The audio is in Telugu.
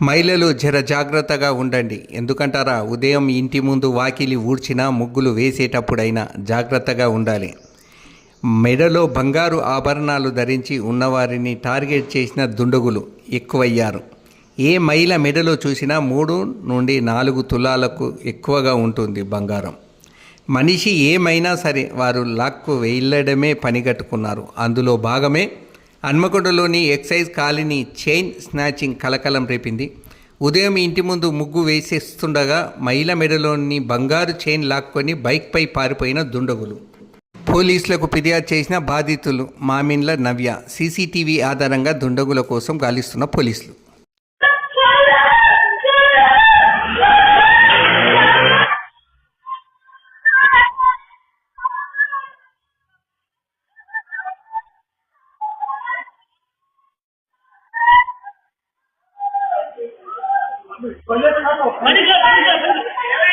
మహిళలు జర జాగ్రత్తగా ఉండండి. ఎందుకంటారా, ఉదయం ఇంటి ముందు వాకిలి ఊడ్చినా ముగ్గులు వేసేటప్పుడైనా జాగ్రత్తగా ఉండాలి. మెడలో బంగారు ఆభరణాలు ధరించి ఉన్నవారిని టార్గెట్ చేసిన దుండగులు ఎక్కువయ్యారు. ఏ మహిళ మెడలో చూసినా 3 నుండి 4 తులాలకు ఎక్కువగా ఉంటుంది బంగారం. మనిషి ఏమైనా సరే వారు లాక్కు వెళ్ళడమే పనిగట్టుకున్నారు. అందులో భాగమే హన్మకొండలోని ఎక్సైజ్ కాలనీ చైన్ స్నాచింగ్ కలకలం రేపింది. ఉదయం ఇంటి ముందు ముగ్గు వేసేస్తుండగా మహిళ మెడలోని బంగారు చైన్ లాక్కొని బైక్పై పారిపోయిన దుండగులు. పోలీసులకు ఫిర్యాదు చేసిన బాధితులు మామిండ్ల నవ్య. సీసీటీవీ ఆధారంగా దుండగుల కోసం గాలిస్తున్న పోలీసులు. Oye,